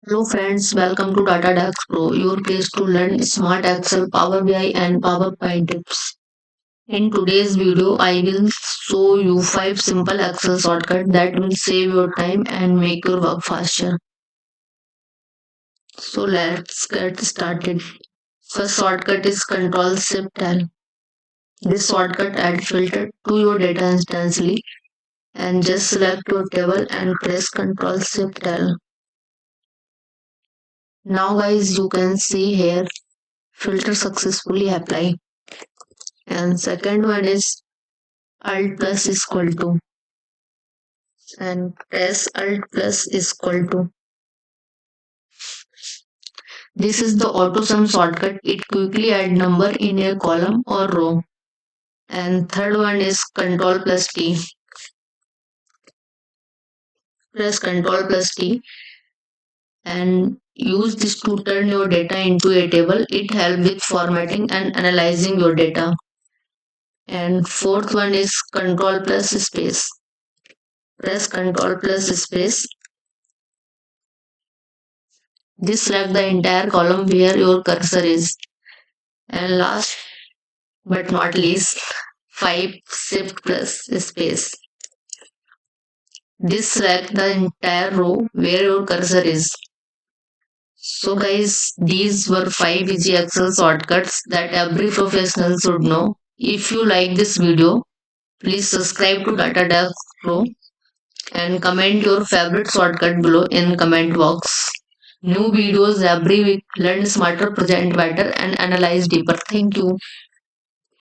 Hello friends, welcome to DataDesk Pro, your place to learn Smart Excel, Power BI and PowerPoint tips. In today's video, I will show you 5 simple Excel shortcuts that will save your time and make your work faster. So let's get started. First shortcut is Control Shift L. This shortcut adds filter to your data instantly and just select your table and press Control Shift L. Now guys, you can see here filter successfully applied. And second one is Alt plus is equal to, and press Alt plus is equal to. This is the AutoSum shortcut. It quickly add number in a column or row. And third one is Control plus T. Press Control plus T and use this to turn your data into a table. It helps with formatting and analyzing your data. And fourth one is Control plus space. Press Control plus space. This select the entire column where your cursor is. And last but not least, 5 shift plus space. This select the entire row where your cursor is. So guys, these were 5 easy Excel shortcuts that every professional should know. If you like this video, please subscribe to DataDesk Pro and comment your favorite shortcut below in comment box. New videos every week. Learn smarter, present better and analyze deeper. Thank you.